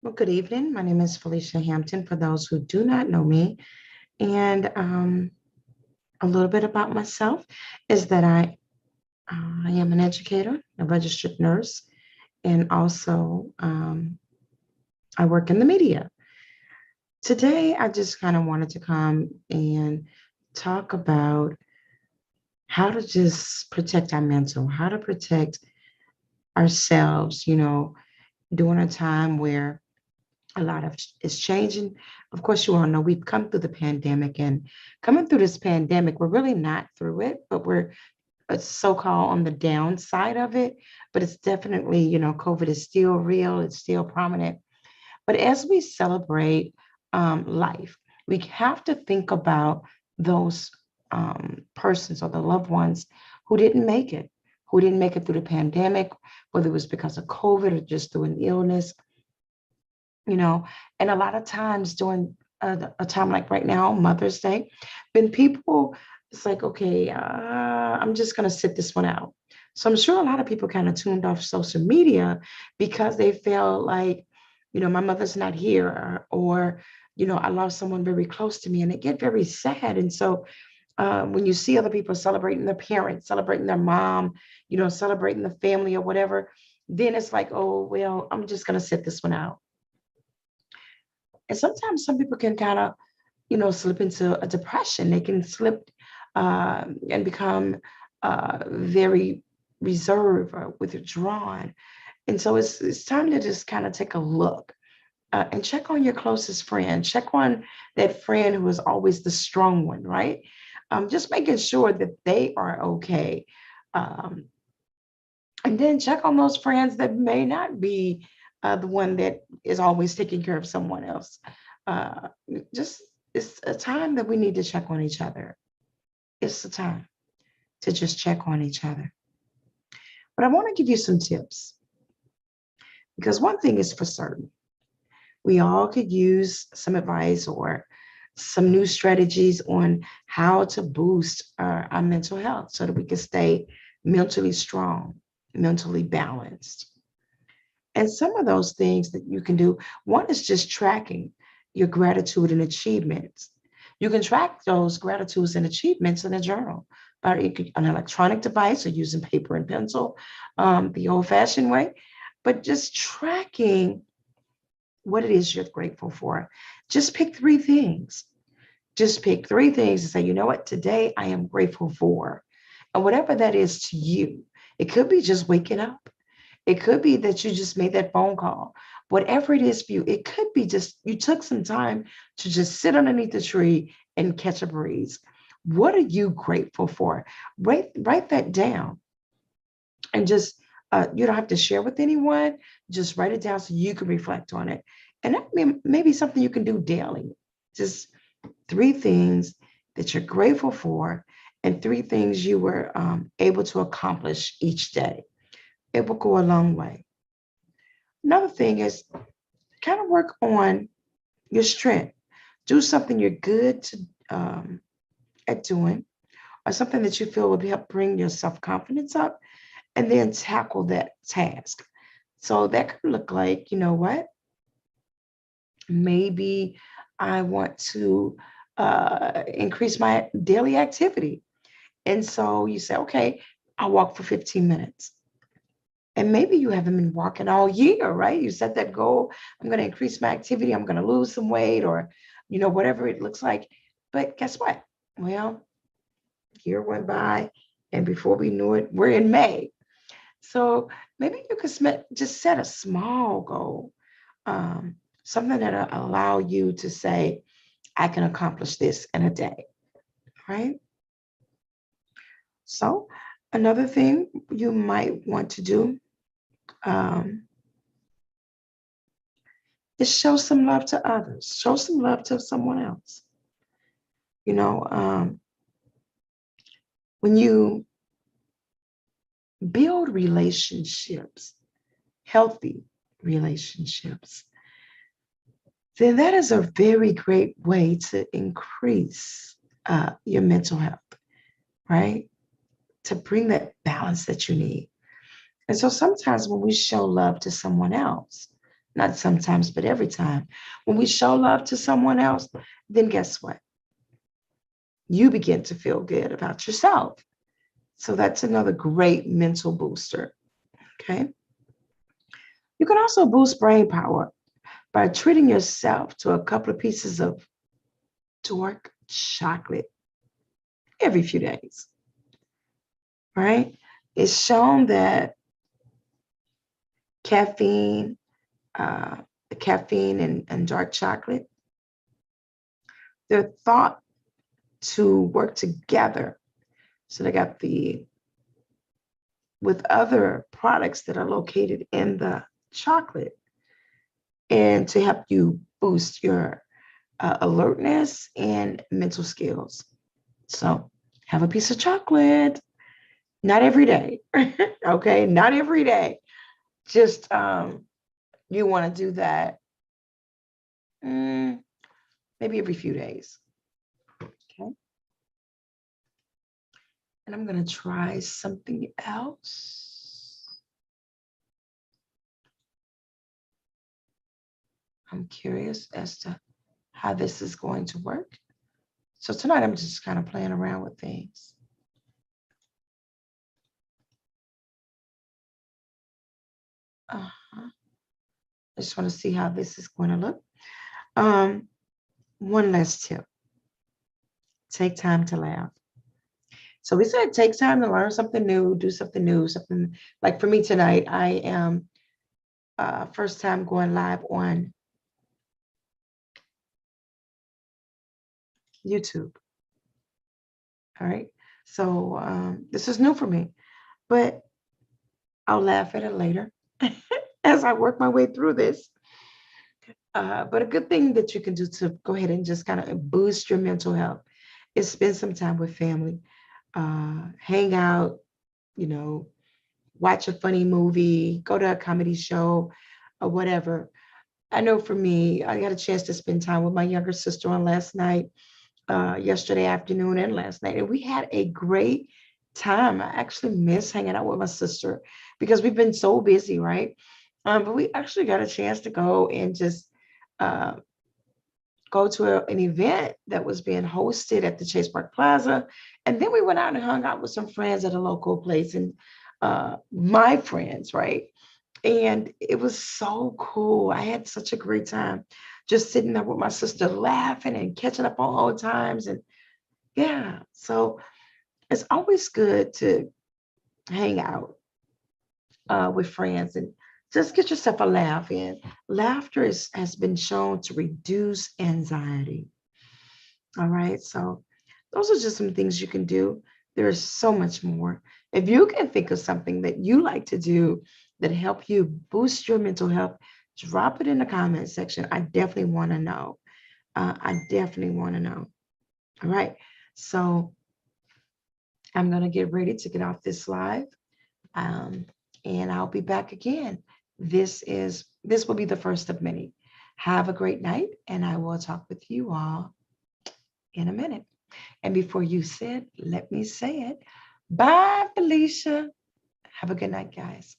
Well, good evening. My name is Felicia Hampton, for those who do not know me. And a little bit about myself is that I am an educator, a registered nurse, and also I work in the media. Today, I just kind of wanted to come and talk about how to just protect our mental, how to protect ourselves, during a time where a lot of is changing. Of course, you all know we've come through the pandemic, and coming through this pandemic, we're really not through it, but we're so-called on the downside of it. But it's definitely, COVID is still real, it's still prominent. But as we celebrate life, we have to think about those persons or the loved ones who didn't make it, who didn't make it through the pandemic, whether it was because of COVID or just through an illness, you know. And a lot of times during a time like right now, Mother's Day, when people, it's like, okay, I'm just going to sit this one out. So I'm sure a lot of people kind of tuned off social media because they felt like, my mother's not here, or I lost someone very close to me, and they get very sad. And so when you see other people celebrating their parents, celebrating their mom, celebrating the family or whatever, then it's like, oh, well, I'm just going to sit this one out. And sometimes some people can kind of, slip into a depression. They can slip and become very reserved or withdrawn. And so it's time to just kind of take a look and check on your closest friend. Check on that friend who is always the strong one, right? Just making sure that they are okay. Um, and then check on those friends that may not be the one that is always taking care of someone else. Uh, just it's a time that we need to check on each other. It's the time to just check on each other. But I want to give you some tips because one thing is for certain. We all could use some advice or some new strategies on how to boost our mental health so that we can stay mentally strong, mentally balanced. And some of those things that you can do, one is just tracking your gratitude and achievements. You can track those gratitudes and achievements in a journal by an electronic device or using paper and pencil, the old fashioned way, but just tracking what it is you're grateful for. Just pick three things. Just pick three things and say, you know what, today I am grateful for. And whatever that is to you, it could be just waking up. It could be that you just made that phone call. Whatever it is for you, it could be just you took some time to just sit underneath the tree and catch a breeze. What are you grateful for? Write that down and just you don't have to share with anyone. Just write it down so you can reflect on it. And that may be something you can do daily. Just three things that you're grateful for and three things you were able to accomplish each day. It will go a long way. Another thing is kind of work on your strength. Do something you're good at doing or something that you feel will help bring your self-confidence up and then tackle that task. So that could look like, you know what? Maybe I want to increase my daily activity. And so you say, okay, I'll walk for 15 minutes. And maybe you haven't been walking all year, right? You set that goal. I'm going to increase my activity. I'm going to lose some weight or, whatever it looks like. But guess what? Well, year went by. And before we knew it, we're in May. So maybe you could just set a small goal, something that'll allow you to say, I can accomplish this in a day, right? So another thing you might want to do um, is show some love to others, show some love to someone else. You know, when you build relationships, healthy relationships, then that is a very great way to increase your mental health, right? To bring that balance that you need. And so sometimes when we show love to someone else, not sometimes, but every time. When we show love to someone else, then guess what? You begin to feel good about yourself. So that's another great mental booster. Okay. You can also boost brain power by treating yourself to a couple of pieces of dark chocolate every few days, right? It's shown that caffeine, uh, caffeine and dark chocolate, they're thought to work together. So they got with other products that are located in the chocolate and to help you boost your alertness and mental skills. So have a piece of chocolate, not every day. Okay, not every day. Just you want to do that maybe every few days. Okay. And I'm going to try something else. I'm curious as to how this is going to work. So tonight I'm just kind of playing around with things. I just want to see how this is going to look. One last tip. Take time to laugh. So we said take time to learn something new, do something new, something like for me tonight, I am first time going live on YouTube. All right. So this is new for me, but I'll laugh at it later as I work my way through this. But a good thing that you can do to go ahead and just kind of boost your mental health is spend some time with family, hang out, you know, watch a funny movie, go to a comedy show or whatever. I know for me, I got a chance to spend time with my younger sister on last night, yesterday afternoon and last night, and we had a great time. I actually miss hanging out with my sister because we've been so busy, right? But we actually got a chance to go and just uh, go to an event that was being hosted at the Chase Park Plaza. And then we went out and hung out with some friends at a local place and my friends, right? And it was so cool. I had such a great time just sitting there with my sister laughing and catching up on old times. And yeah, so it's always good to hang out with friends and just get yourself a laugh in. Laughter has been shown to reduce anxiety. All right. So those are just some things you can do. There's so much more. If you can think of something that you like to do that help you boost your mental health, drop it in the comment section. I definitely want to know. I definitely want to know. All right. So I'm going to get ready to get off this live. Um, and I'll be back again. This will be the first of many. Have a great night, and I will talk with you all in a minute. And before you say it, let me say it. Bye, Felicia. Have a good night, guys.